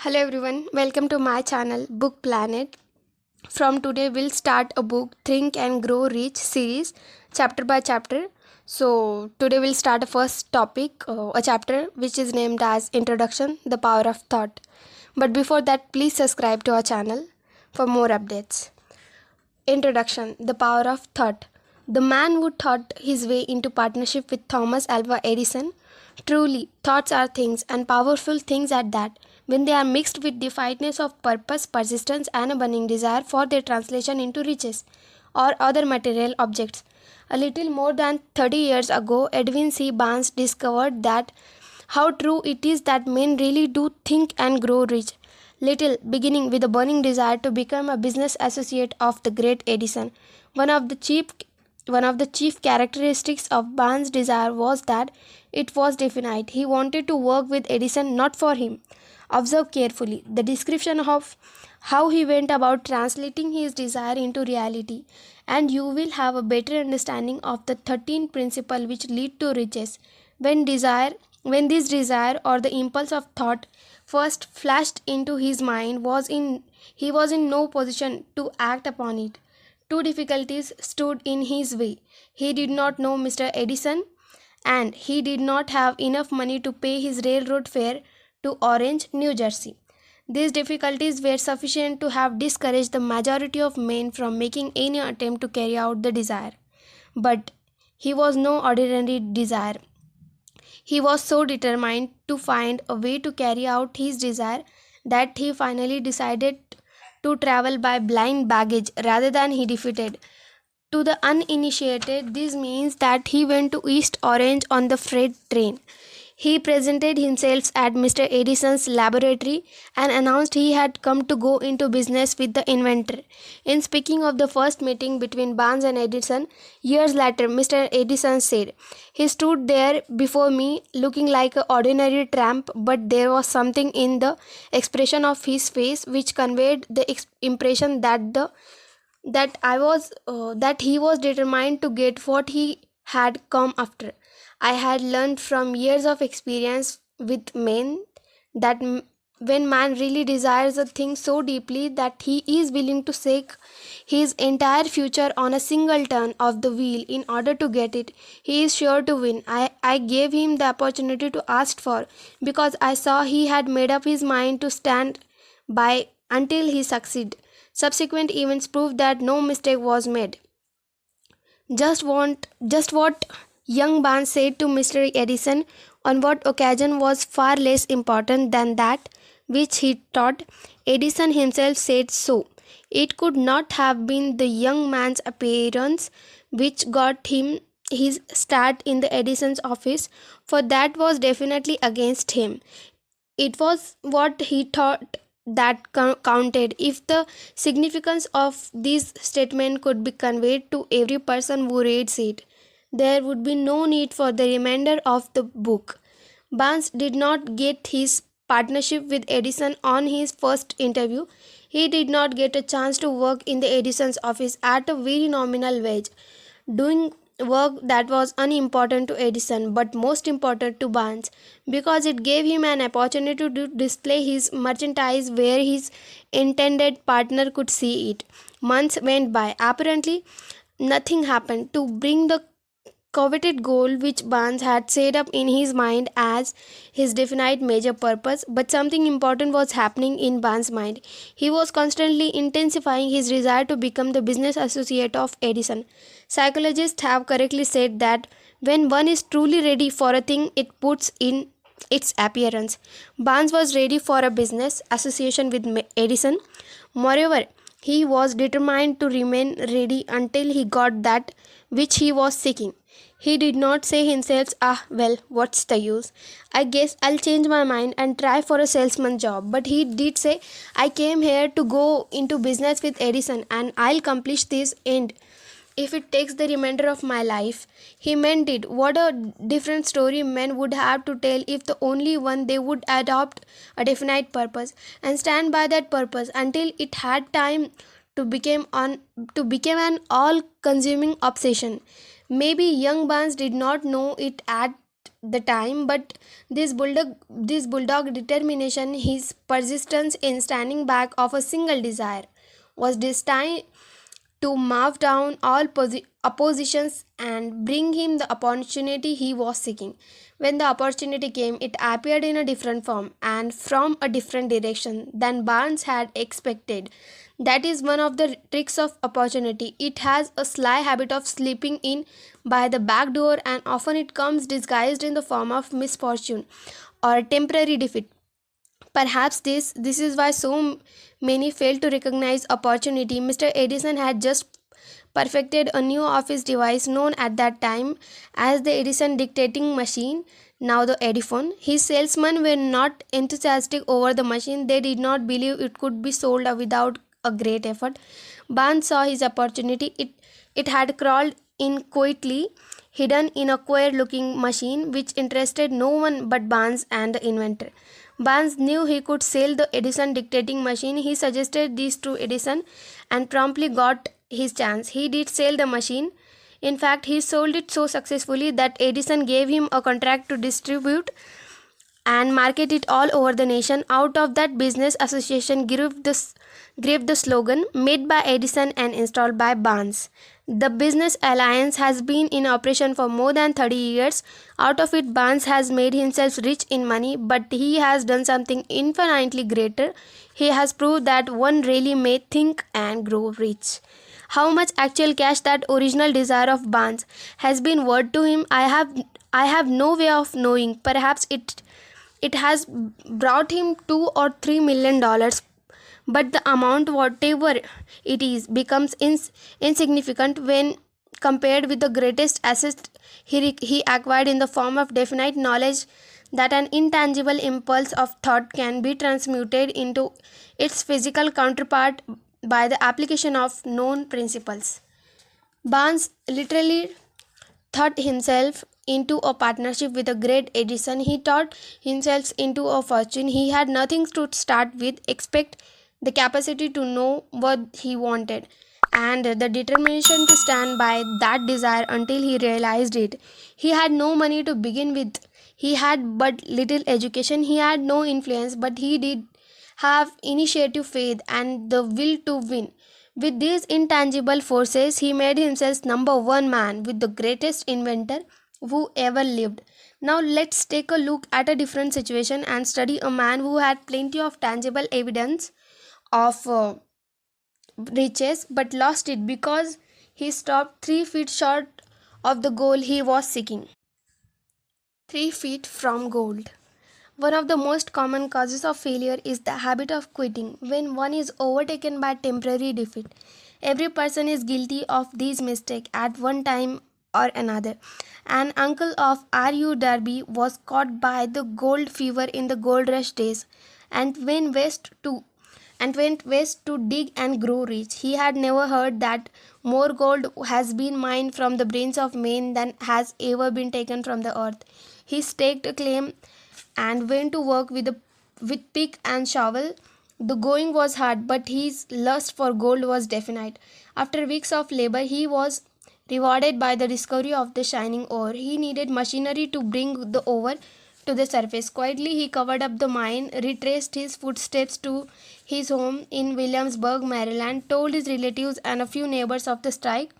Hello everyone, welcome to my channel Book Planet. From today we'll start a book Think and Grow Rich series chapter by chapter. So today we'll start a first topic, a chapter which is named as Introduction, the Power of Thought. But before that, please subscribe to our channel for more updates. Introduction, the Power of Thought. The man who thought his way into partnership with Thomas Alva Edison. Truly, thoughts are things, and powerful things at that, when they are mixed with the fineness of purpose, persistence, and a burning desire for their translation into riches or other material objects. A little more than 30 years ago, Edwin C. Barnes discovered that how true it is that men really do think and grow rich. Little, beginning with a burning desire to become a business associate of the great Edison. One of the chief characteristics of Barnes' desire was that it was definite. He wanted to work with Edison, not for him. Observe carefully the description of how he went about translating his desire into reality, and you will have a better understanding of the 13 principles which lead to riches. When this desire or the impulse of thought first flashed into his mind, he was in no position to act upon it. Two difficulties stood in his way. He did not know Mr. Edison, and he did not have enough money to pay his railroad fare to Orange, New Jersey. These difficulties were sufficient to have discouraged the majority of men from making any attempt to carry out the desire. But he was no ordinary desire. He was so determined to find a way to carry out his desire that he finally decided to travel by blind baggage rather than he defeated. To the uninitiated, this means that he went to East Orange on the freight train. He presented himself at Mr. Edison's laboratory and announced he had come to go into business with the inventor. In speaking of the first meeting between Barnes and Edison, years later, Mr. Edison said, "He stood there before me looking like an ordinary tramp, but there was something in the expression of his face which conveyed the impression that he was determined to get what he had come after. I had learned from years of experience with men that when man really desires a thing so deeply that he is willing to stake his entire future on a single turn of the wheel in order to get it, he is sure to win. I gave him the opportunity to ask for, because I saw he had made up his mind to stand by until he succeeded. Subsequent events proved that no mistake was made. Just what young Barnes said to Mr. Edison on what occasion was far less important than that which he thought. Edison himself said so. It could not have been the young man's appearance which got him his start in the Edison's office, for that was definitely against him. It was what he thought that counted. If the significance of this statement could be conveyed to every person who reads it, there would be no need for the remainder of the book. Barnes did not get his partnership with Edison on his first interview. He did not get a chance to work in the Edison's office at a very nominal wage, doing work that was unimportant to Edison but most important to Barnes, because it gave him an opportunity to display his merchandise where his intended partner could see it. Months went by. Apparently, nothing happened to bring the coveted goal which Barnes had set up in his mind as his definite major purpose, but something important was happening in Barnes' mind. He was constantly intensifying his desire to become the business associate of Edison. Psychologists have correctly said that when one is truly ready for a thing, it puts in its appearance. Barnes was ready for a business association with Edison. Moreover, he was determined to remain ready until he got that which he was seeking. He did not say himself, well, what's the use? I guess I'll change my mind and try for a salesman job." But he did say, "I came here to go into business with Edison, and I'll accomplish this end if it takes the remainder of my life." He meant it. What a different story men would have to tell if the only one they would adopt a definite purpose and stand by that purpose until it had time to become an all consuming obsession. Maybe young Barnes did not know it at the time, but this bulldog determination, his persistence in standing back of a single desire, was destined to mouth down all oppositions and bring him the opportunity he was seeking. When the opportunity came, it appeared in a different form and from a different direction than Barnes had expected. That is one of the tricks of opportunity. It has a sly habit of slipping in by the back door, and often it comes disguised in the form of misfortune or temporary defeat. Perhaps this is why so many fail to recognize opportunity. Mr. Edison had just perfected a new office device known at that time as the Edison dictating machine, now the Ediphone. His salesmen were not enthusiastic over the machine. They did not believe it could be sold without a great effort. Barnes saw his opportunity. It had crawled in quietly, hidden in a queer looking machine which interested no one but Barnes and the inventor. Barnes knew he could sell the Edison dictating machine. He suggested this to Edison and promptly got his chance. He did sell the machine. In fact, he sold it so successfully that Edison gave him a contract to distribute and market it all over the nation. Out of that, business association gave the slogan "Made by Edison and installed by Barnes." The business alliance has been in operation for more than 30 years. Out of it, Barnes has made himself rich in money, but he has done something infinitely greater. He has proved that one really may think and grow rich. How much actual cash that original desire of Barnes has been worth to him, I have no way of knowing. Perhaps it has brought him $2 or $3 million, but the amount, whatever it is, becomes insignificant when compared with the greatest asset he acquired in the form of definite knowledge that an intangible impulse of thought can be transmuted into its physical counterpart by the application of known principles. Barnes literally thought himself into a partnership with a great Edison. He thought himself into a fortune. He had nothing to start with except the capacity to know what he wanted and the determination to stand by that desire until he realized it. He had no money to begin with. He had but little education. He had no influence, but he did have initiative, faith, and the will to win. With these intangible forces, he made himself number one man with the greatest inventor who ever lived. Now, let's take a look at a different situation and study a man who had plenty of tangible evidence of riches but lost it because he stopped 3 feet short of the goal he was seeking. 3 feet from gold. One of the most common causes of failure is the habit of quitting when one is overtaken by temporary defeat. Every person is guilty of these mistakes at one time or another. An uncle of R.U. Darby was caught by the gold fever in the gold rush days and went west to dig and grow rich. He had never heard that more gold has been mined from the brains of men than has ever been taken from the earth. He staked a claim and went to work with pick and shovel. The going was hard, but his lust for gold was definite. After weeks of labor, he was rewarded by the discovery of the shining ore. He needed machinery to bring the ore to the surface. Quietly, he covered up the mine, retraced his footsteps to his home in Williamsburg, Maryland, told his relatives and a few neighbors of the strike.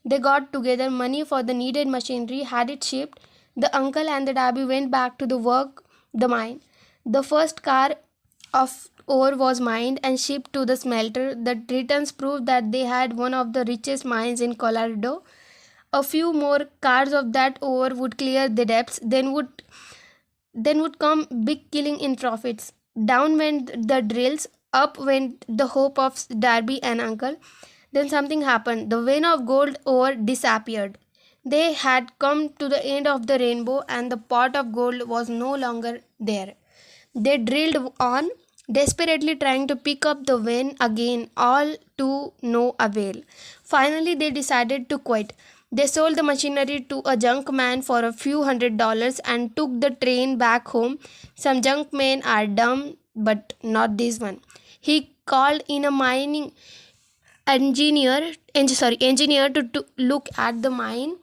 They got together money for the needed machinery, had it shipped. The uncle and the Darby went back to the mine. The first car of ore was mined and shipped to the smelter. The returns proved that they had one of the richest mines in Colorado. A few more cars of that ore would clear the depths, then would come big killing in profits. Down went the drills, up went the hope of Darby and uncle. Then something happened. The vein of gold ore disappeared. They had come to the end of the rainbow and the pot of gold was no longer there. They drilled on, desperately trying to pick up the vein again, all to no avail. Finally, they decided to quit. They sold the machinery to a junk man for a few $100s and took the train back home. Some junk men are dumb, but not this one. He called in a engineer to look at the mine.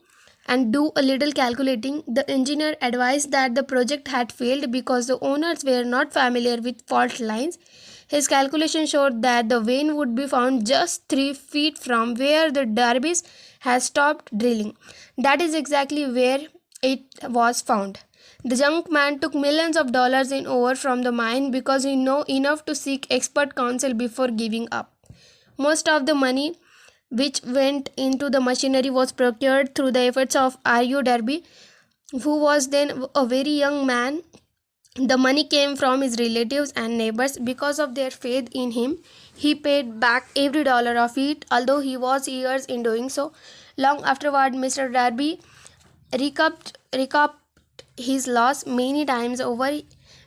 and do a little calculating. The engineer advised that the project had failed because the owners were not familiar with fault lines. His calculation showed that the vein would be found just 3 feet from where the Darbys had stopped drilling. That is exactly where it was found. The young man took millions of dollars in ore from the mine because he knew enough to seek expert counsel before giving up. Most of the money which went into the machinery was procured through the efforts of R.U. Derby, who was then a very young man. The money came from his relatives and neighbors because of their faith in him. He paid back every dollar of it, although he was years in doing so. Long afterward, Mr. Derby recouped his loss many times over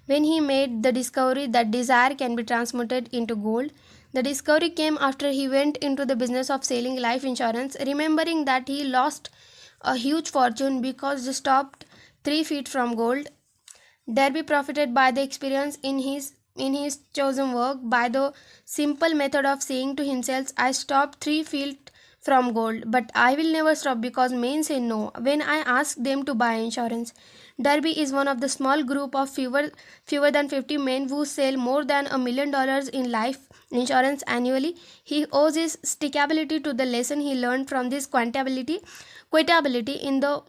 when he made the discovery that desire can be transmuted into gold. The discovery came after he went into the business of selling life insurance, remembering that he lost a huge fortune because he stopped 3 feet from gold. Derby profited by the experience in his chosen work by the simple method of saying to himself, I stopped 3 feet from gold, but I will never stop because men say no when I ask them to buy insurance. Derby is one of the small group of fewer than 50 men who sell more than $1 million in life insurance annually. He owes his stickability to the lesson he learned from this quotability in the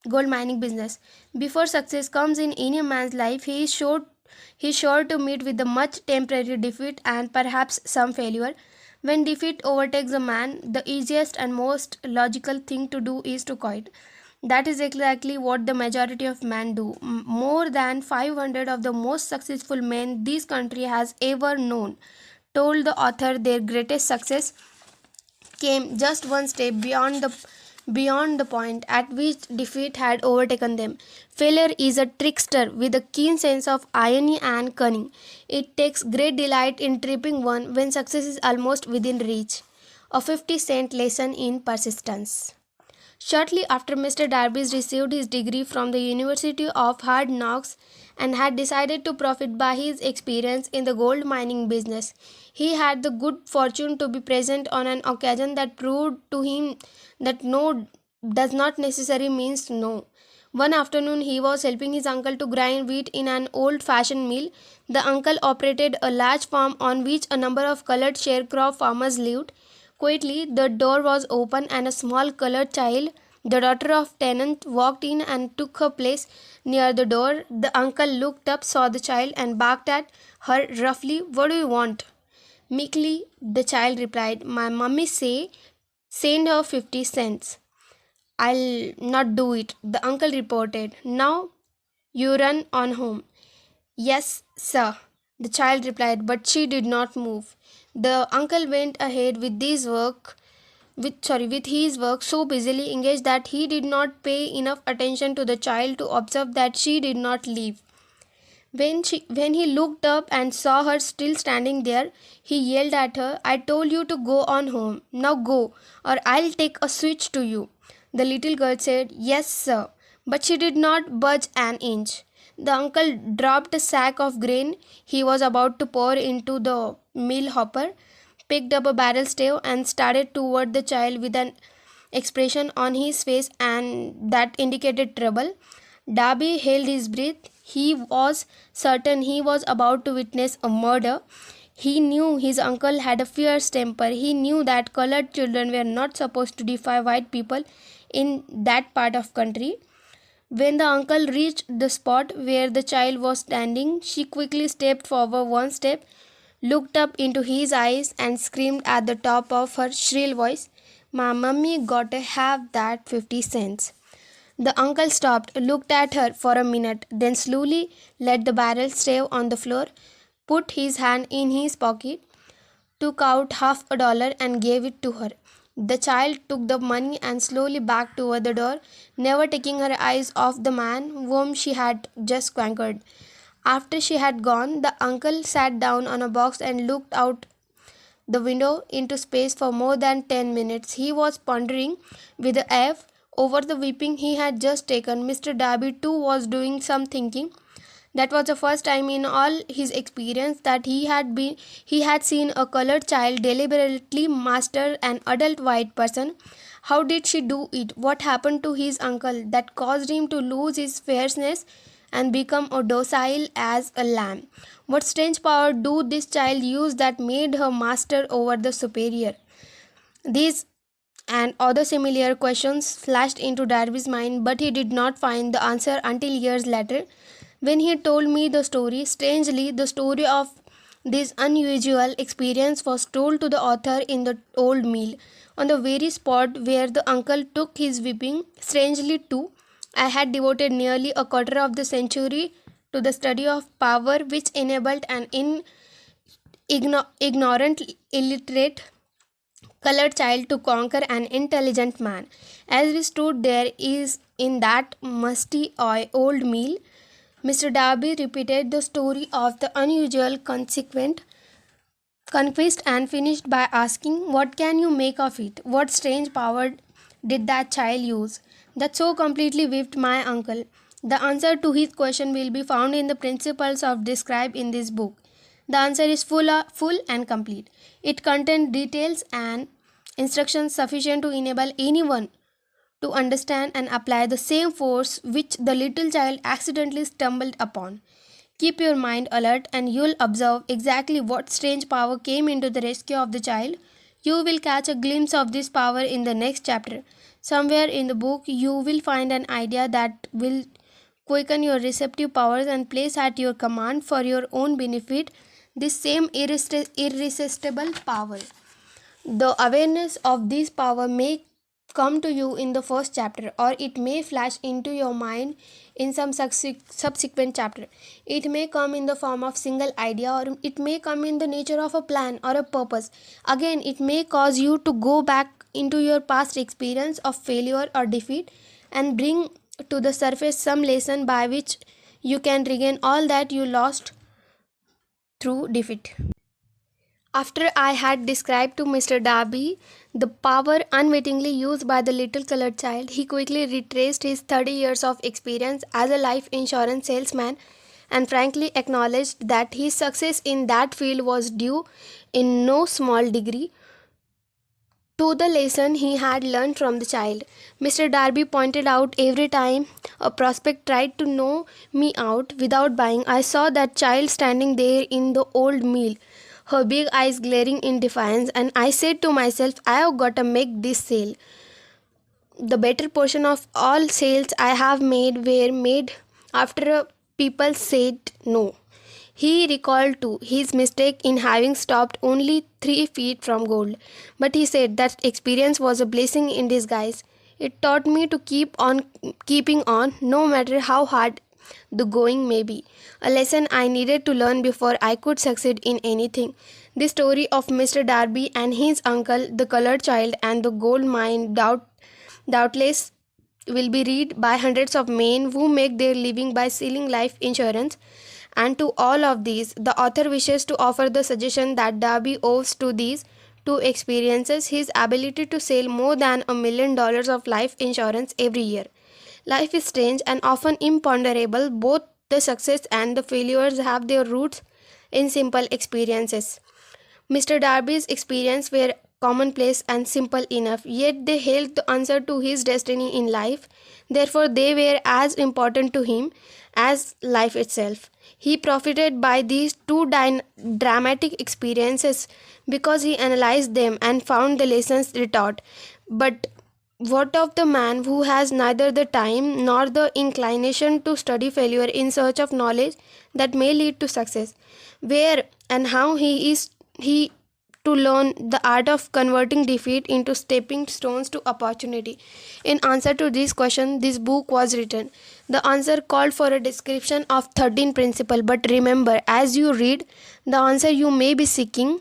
gold mining business. Before success comes in any man's life, he is sure to meet with a much temporary defeat and perhaps some failure. When defeat overtakes a man, the easiest and most logical thing to do is to quit. That is exactly what the majority of men do. More than 500 of the most successful men this country has ever known told the author their greatest success came just one step beyond the point at which defeat had overtaken them. Failure is a trickster with a keen sense of irony and cunning. It takes great delight in tripping one when success is almost within reach. A 50-cent lesson in persistence. Shortly after Mr. Davies received his degree from the University of Hard Knocks and had decided to profit by his experience in the gold mining business, he had the good fortune to be present on an occasion that proved to him that no does not necessarily means no. One afternoon, he was helping his uncle to grind wheat in an old fashioned mill. The uncle operated a large farm on which a number of colored sharecrop farmers lived. Quietly, the door was opened and a small colored child, the daughter of tenant, walked in and took her place near the door. The uncle looked up, saw the child, and barked at her roughly, What do you want? Meekly, the child replied, My mummy send her 50 cents. I'll not do it, the uncle reported. Now you run on home. Yes, sir, the child replied, but she did not move. The uncle went ahead with his work so busily engaged that he did not pay enough attention to the child to observe that she did not leave. When he looked up and saw her still standing there, he yelled at her, I told you to go on home. Now go, or I'll take a switch to you. The little girl said, Yes, sir, but she did not budge an inch. The uncle dropped a sack of grain he was about to pour into the mill hopper, picked up a barrel stave, and started toward the child with an expression on his face and that indicated trouble. Darby held his breath. He was certain he was about to witness a murder. He knew his uncle had a fierce temper. He knew that colored children were not supposed to defy white people in that part of country. When the uncle reached the spot where the child was standing, she quickly stepped forward one step, looked up into his eyes, and screamed at the top of her shrill voice, My mummy gotta have that 50 cents. The uncle stopped, looked at her for a minute, then slowly let the barrel stave on the floor, put his hand in his pocket, took out half a dollar and gave it to her. The child took the money and slowly backed toward the door, never taking her eyes off the man whom she had just conquered. After she had gone, the uncle sat down on a box and looked out the window into space for more than 10 minutes. He was pondering with a F over the whipping he had just taken. Mr. Darby too was doing some thinking. That was the first time in all his experience that he had seen a colored child deliberately master an adult white person. How did she do it? What happened to his uncle that caused him to lose his fierceness and become a docile as a lamb? What strange power do this child use that made her master over the superior? These and other similar questions flashed into Darby's mind, but he did not find the answer until years later when he told me the story. Strangely, the story of this unusual experience was told to the author in the old mill, on the very spot where the uncle took his whipping. Strangely, too, I had devoted nearly a quarter of the century to the study of power which enabled an ignorant, illiterate colored child to conquer an intelligent man. As we stood there is in that musty old mill, Mr. Darby repeated the story of the unusual consequent conquest and finished by asking, "What can you make of it? What strange power did that child use that so completely whipped my uncle?" The answer to his question will be found in the principles of described in this book. The answer is full and complete. It contains details and instructions sufficient to enable anyone to understand and apply the same force which the little child accidentally stumbled upon. Keep your mind alert and you'll observe exactly what strange power came into the rescue of the child. You will catch a glimpse of this power in the next chapter. Somewhere in the book, you will find an idea that will quicken your receptive powers and place at your command for your own benefit this same irresistible power. The awareness of this power may come to you in the first chapter, or it may flash into your mind in some subsequent chapter. It may come in the form of single idea, or it may come in the nature of a plan or a purpose. Again, it may cause you to go back into your past experience of failure or defeat and bring to the surface some lesson by which you can regain all that you lost through defeat. After I had described to Mr. Darby the power unwittingly used by the little colored child, he quickly retraced his 30 years of experience as a life insurance salesman and frankly acknowledged that his success in that field was due in no small degree to the lesson he had learned from the child. Mr. Darby pointed out every time a prospect tried to know me out without buying, I saw that child standing there in the old mill, her big eyes glaring in defiance, and I said to myself, I have got to make this sale. The better portion of all sales I have made were made after people said no. He recalled too his mistake in having stopped only 3 feet from gold, but he said that experience was a blessing in disguise. It taught me to keep on keeping on, no matter how hard the going may be, a lesson I needed to learn before I could succeed in anything. The story of Mr. Darby and his uncle, the colored child, and the gold mine doubtless will be read by hundreds of men who make their living by selling life insurance. And to all of these, the author wishes to offer the suggestion that Darby owes to these two experiences his ability to sell more than $1 million of life insurance every year. Life is strange and often imponderable. Both the success and the failures have their roots in simple experiences. Mr. Darby's experiences were commonplace and simple enough, yet they held the answer to his destiny in life. Therefore, they were as important to him as life itself. He profited by these two dramatic experiences because he analyzed them and found the lessons they taught. But what of the man who has neither the time nor the inclination to study failure in search of knowledge that may lead to success? Where and how he to learn the art of converting defeat into stepping stones to opportunity? In answer to this question, this book was written. The answer called for a description of 13 principles, but remember, as you read, the answer you may be seeking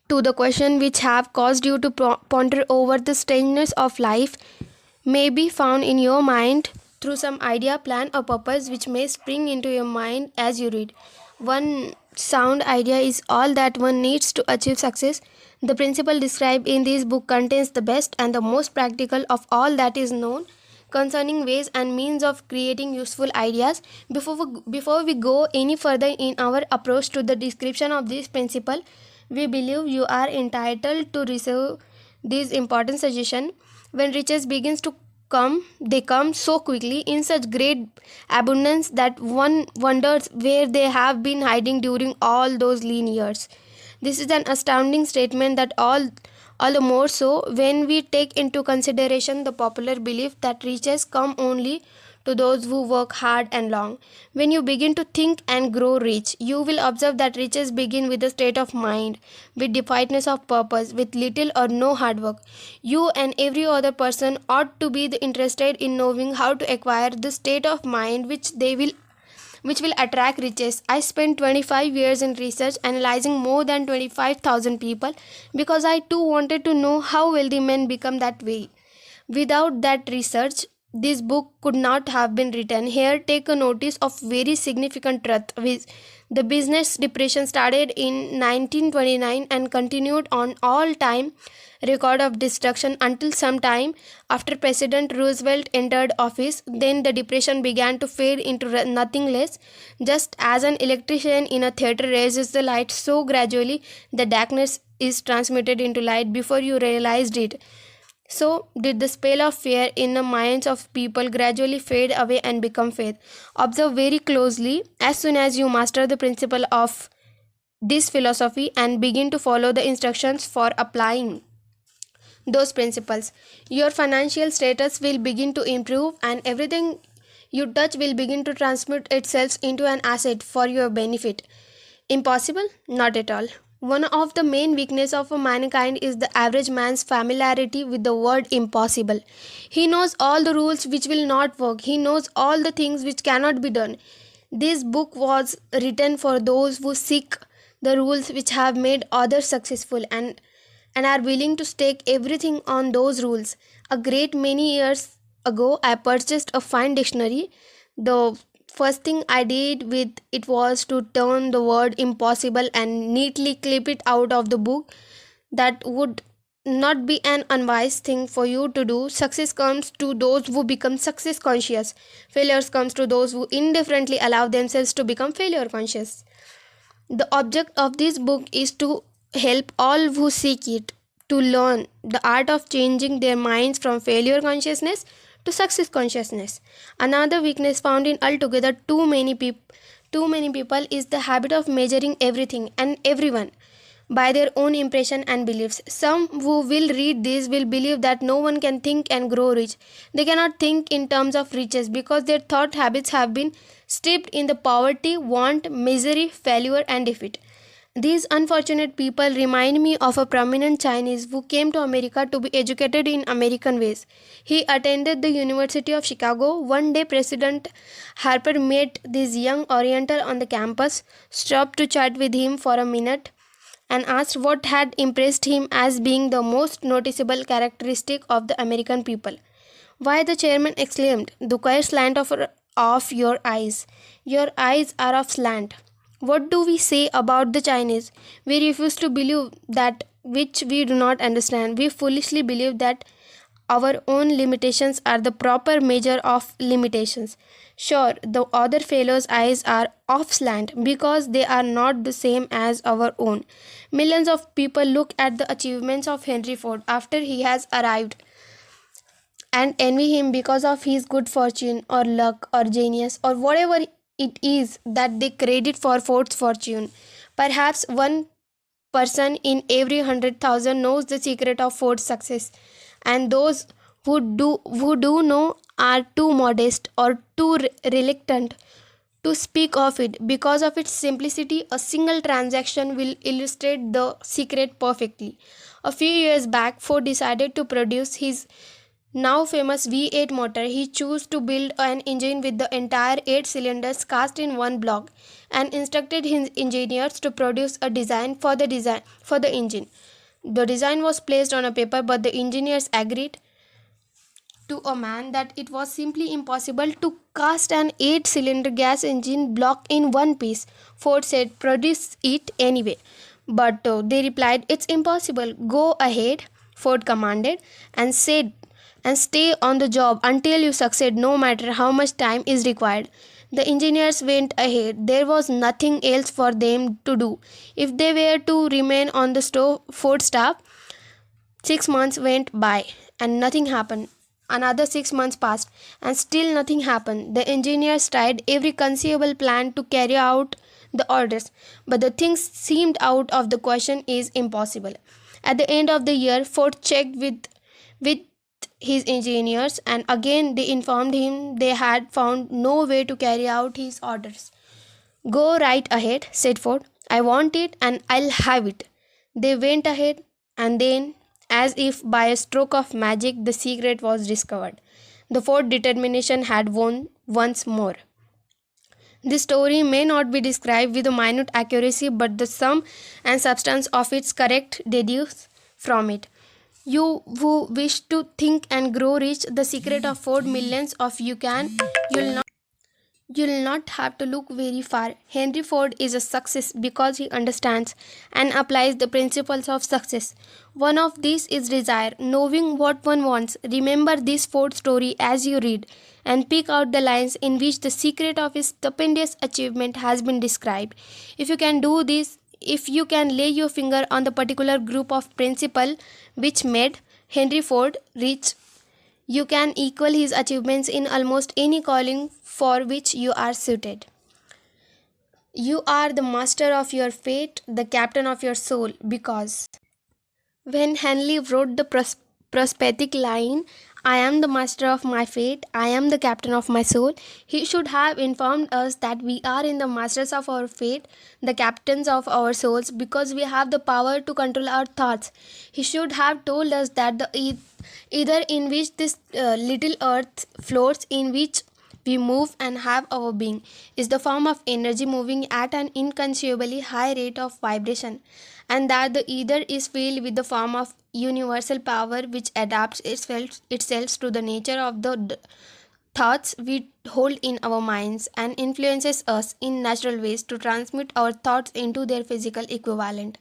to the question which have caused you to ponder over the strangeness of life may be found in your mind through some idea, plan, or purpose which may spring into your mind as you read. One sound idea is all that one needs to achieve success. The principle described in this book contains the best and the most practical of all that is known concerning ways and means of creating useful ideas. Before we go any further in our approach to the description of this principle, we believe you are entitled to receive This important suggestion, when riches begins to come, they come so quickly in such great abundance that one wonders where they have been hiding during all those lean years. This is an astounding statement that all the more so when we take into consideration the popular belief that riches come only to those who work hard and long. When you begin to think and grow rich, you will observe that riches begin with a state of mind, with definiteness of purpose, with little or no hard work. You and every other person ought to be interested in knowing how to acquire the state of mind which will attract riches. I spent 25 years in research analyzing more than 25,000 people because I too wanted to know how wealthy men become that way. Without that research, this book could not have been written. Here, take a notice of very significant truth. The business depression started in 1929 and continued on all time record of destruction until some time after President Roosevelt entered office. Then the depression began to fade into nothing less. Just as an electrician in a theater raises the light, so gradually the darkness is transmitted into light before you realized it. So did the spell of fear in the minds of people gradually fade away and become faith. Observe very closely. As soon as you master the principle of this philosophy and begin to follow the instructions for applying those principles, your financial status will begin to improve and everything you touch will begin to transmute itself into an asset for your benefit. Impossible? Not at all. One of the main weaknesses of mankind is the average man's familiarity with the word impossible. He knows all the rules which will not work. He knows all the things which cannot be done. This book was written for those who seek the rules which have made others successful and are willing to stake everything on those rules. A great many years ago, I purchased a fine dictionary. The first thing I did with it was to turn the word impossible and neatly clip it out of the book. That would not be an unwise thing for you to do. Success comes to those who become success conscious. Failures comes to those who indifferently allow themselves to become failure conscious. The object of this book is to help all who seek it to learn the art of changing their minds from failure consciousness to success consciousness. Another weakness found in altogether too many people is the habit of measuring everything and everyone by their own impression and beliefs. Some who will read this will believe that no one can think and grow rich. They cannot think in terms of riches because their thought habits have been steeped in the poverty, want, misery, failure, and defeat. These unfortunate people remind me of a prominent Chinese who came to America to be educated in American ways. He attended the University of Chicago. One day, President Harper met this young Oriental on the campus, stopped to chat with him for a minute, and asked what had impressed him as being the most noticeable characteristic of the American people. Why, the chairman exclaimed, the queer slant of your eyes. Your eyes are of slant. What do we say about the Chinese? We refuse to believe that which we do not understand. We foolishly believe that our own limitations are the proper measure of limitations. Sure, the other fellow's eyes are off slant because they are not the same as our own. Millions of people look at the achievements of Henry Ford after he has arrived and envy him because of his good fortune or luck or genius or whatever it is that they credit for Ford's fortune. Perhaps one person in every 100,000 knows the secret of Ford's success, and those who do know are too modest or too reluctant to speak of it. Because of its simplicity, a single transaction will illustrate the secret perfectly. A few years back, Ford decided to produce his now famous V8 motor. He chose to build an engine with the entire 8 cylinders cast in one block and instructed his engineers to produce a design for the engine. The design was placed on a paper, but the engineers agreed to a man that it was simply impossible to cast an 8-cylinder gas engine block in one piece. Ford said, produce it anyway. But they replied, it's impossible. Go ahead, Ford commanded, and said, and stay on the job until you succeed, no matter how much time is required. The engineers went ahead. There was nothing else for them to do. If they were to remain on the Ford staff, 6 months went by and nothing happened. Another 6 months passed and still nothing happened. The engineers tried every conceivable plan to carry out the orders, but the things seemed out of the question is impossible. At the end of the year, Ford checked with his engineers and again they informed him they had found no way to carry out his orders. Go right ahead, said Ford. I want it and I'll have it. They went ahead, and then, as if by a stroke of magic, the secret was discovered. The Ford determination had won once more. This story may not be described with a minute accuracy, but the sum and substance of its correct deduce from it. You who wish to think and grow rich, the secret of Ford millions of you can. You'll not have to look very far. Henry Ford is a success because he understands and applies the principles of success. One of these is desire, knowing what one wants. Remember this Ford story as you read and pick out the lines in which the secret of his stupendous achievement has been described. If you can do this, if you can lay your finger on the particular group of principle which made Henry Ford rich, you can equal his achievements in almost any calling for which you are suited. You are the master of your fate, the captain of your soul, because when Henley wrote the prosthetic line, I am the master of my fate, I am the captain of my soul, he should have informed us that we are in the masters of our fate, the captains of our souls, because we have the power to control our thoughts. He should have told us that either in which this little earth floats, in which we move and have our being, is the form of energy moving at an inconceivably high rate of vibration, and that the ether is filled with the form of universal power which adapts itself to the nature of the thoughts we hold in our minds and influences us in natural ways to transmit our thoughts into their physical equivalent.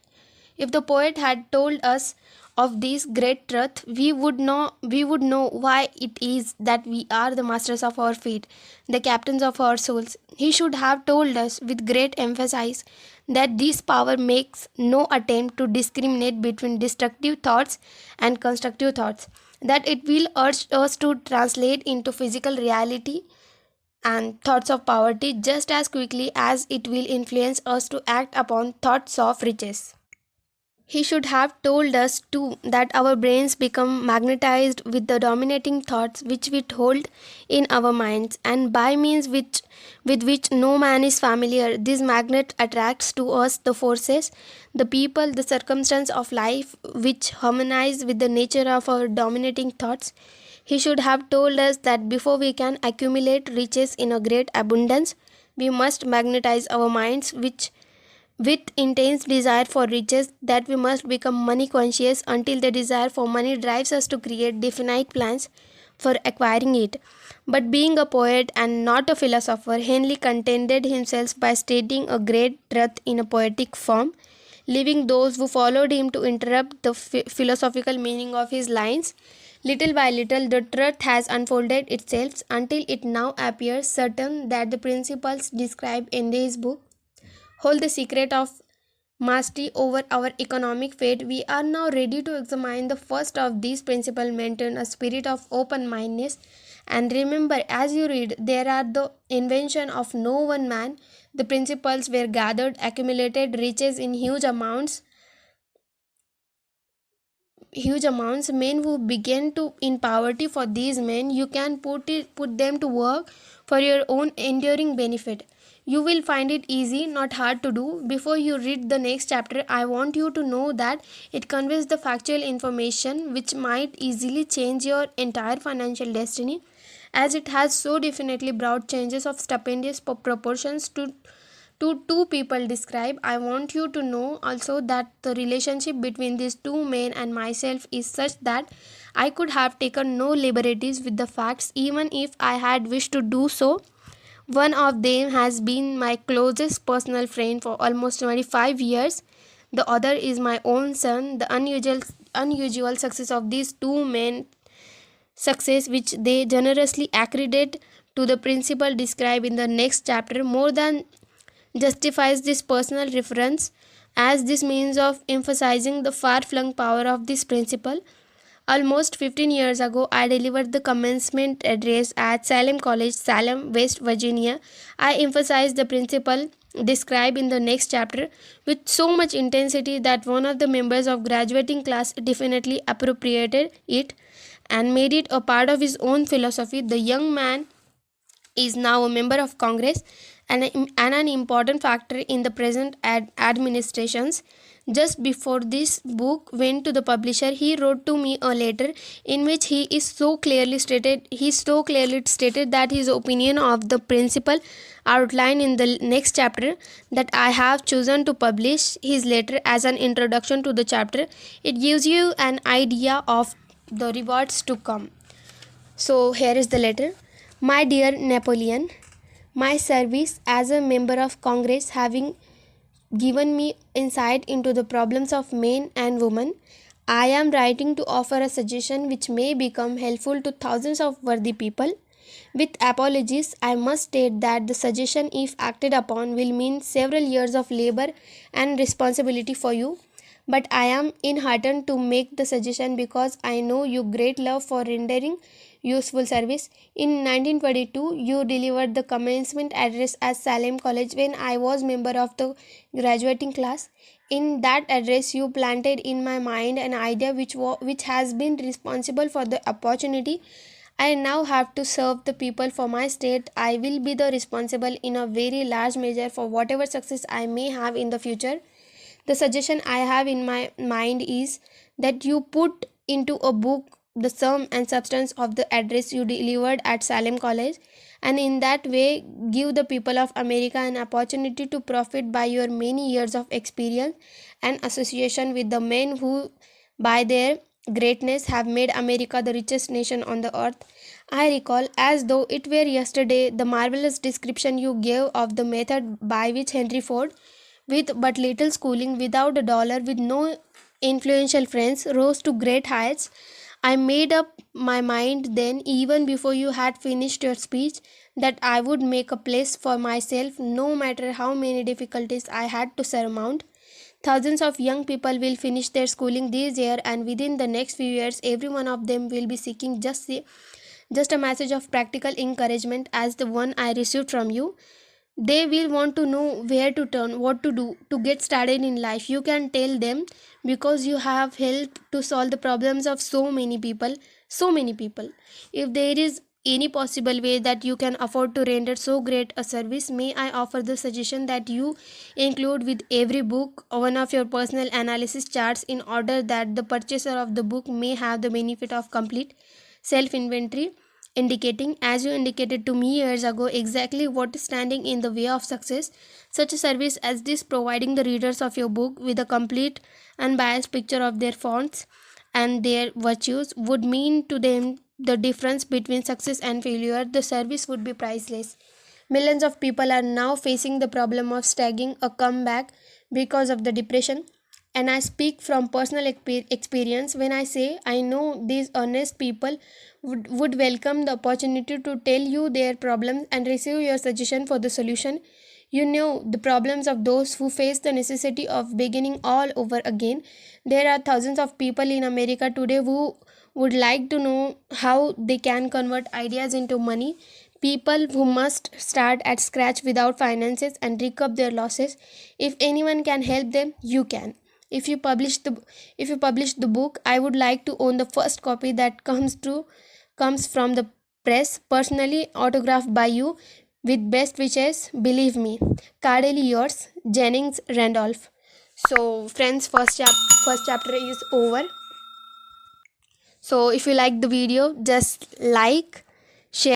If the poet had told us of this great truth, we would know why it is that we are the masters of our fate, the captains of our souls. He should have told us with great emphasis that this power makes no attempt to discriminate between destructive thoughts and constructive thoughts, that it will urge us to translate into physical reality and thoughts of poverty just as quickly as it will influence us to act upon thoughts of riches. He should have told us too that our brains become magnetized with the dominating thoughts which we hold in our minds, and by means with which no man is familiar, this magnet attracts to us the forces, the people, the circumstance of life which harmonize with the nature of our dominating thoughts. He should have told us that before we can accumulate riches in a great abundance, we must magnetize our minds with intense desire for riches, that we must become money conscious until the desire for money drives us to create definite plans for acquiring it. But being a poet and not a philosopher, Henley contented himself by stating a great truth in a poetic form, leaving those who followed him to interrupt the philosophical meaning of his lines. Little by little, the truth has unfolded itself until it now appears certain that the principles described in this book hold the secret of mastery over our economic fate. We are now ready to examine the first of these principles. Maintain a spirit of open mindedness, and remember as you read, there are the invention of no one man. The principles were gathered, accumulated riches in huge amounts, men who began to in poverty. For these men you can put them to work for your own enduring benefit. You will find it easy, not hard to do. Before you read the next chapter, I want you to know that it conveys the factual information which might easily change your entire financial destiny, as it has so definitely brought changes of stupendous proportions to two people describe. I want you to know also that the relationship between these two men and myself is such that I could have taken no liberties with the facts, even if I had wished to do so. One of them has been my closest personal friend for almost 25 years. The other is my own son. The unusual success of these two men, success which they generously accredit to the principle described in the next chapter, more than justifies this personal reference. as this means of emphasizing the far-flung power of this principle. Almost 15 years ago, I delivered the commencement address at Salem College, Salem, West Virginia. I emphasized the principle described in the next chapter with so much intensity that one of the members of graduating class definitely appropriated it and made it a part of his own philosophy. The young man is now a member of Congress and an important factor in the present administrations. Just before this book went to the publisher, he wrote to me a letter in which he so clearly stated that his opinion of the principle outlined in the next chapter that I have chosen to publish his letter as an introduction to the chapter. It gives you an idea of the rewards to come. So here is the letter. My dear Napoleon, my service as a member of Congress having given me insight into the problems of men and women, I am writing to offer a suggestion which may become helpful to thousands of worthy people. With apologies, I must state that the suggestion, if acted upon, will mean several years of labor and responsibility for you. But I am enheartened to make the suggestion because I know your great love for rendering useful service. In 1922, you delivered the commencement address at Salem College when I was member of the graduating class. In that address, you planted in my mind an idea which has been responsible for the opportunity I now have to serve the people for my state. I will be the responsible in a very large measure for whatever success I may have in the future. The suggestion I have in my mind is that you put into a book the sum and substance of the address you delivered at Salem College, and in that way give the people of America an opportunity to profit by your many years of experience and association with the men who, by their greatness, have made America the richest nation on the earth. I recall, as though it were yesterday, the marvelous description you gave of the method by which Henry Ford, with but little schooling, without a dollar, with no influential friends, rose to great heights. I made up my mind then, even before you had finished your speech, that I would make a place for myself, no matter how many difficulties I had to surmount. Thousands of young people will finish their schooling this year, and within the next few years, every one of them will be seeking just a message of practical encouragement as the one I received from you. They will want to know where to turn, what to do to get started in life. You can tell them because you have helped to solve the problems of so many people. So many people. If there is any possible way that you can afford to render so great a service, may I offer the suggestion that you include with every book one of your personal analysis charts in order that the purchaser of the book may have the benefit of complete self inventory, indicating, as you indicated to me years ago, exactly what is standing in the way of success. Such a service as this, providing the readers of your book with a complete unbiased picture of their faults and their virtues, would mean to them the difference between success and failure. The service would be priceless. Millions of people are now facing the problem of staggering a comeback because of the depression. And I speak from personal experience when I say I know these earnest people would welcome the opportunity to tell you their problems and receive your suggestion for the solution. You know the problems of those who face the necessity of beginning all over again. There are thousands of people in America today who would like to know how they can convert ideas into money. People who must start at scratch without finances and recoup their losses. If anyone can help them, you can. If you publish the book, I would like to own the first copy that comes from the press, personally autographed by you. With best wishes, believe me, cordially yours, Jennings Randolph. So, friends, first chapter is over. So, if you like the video, just like, share.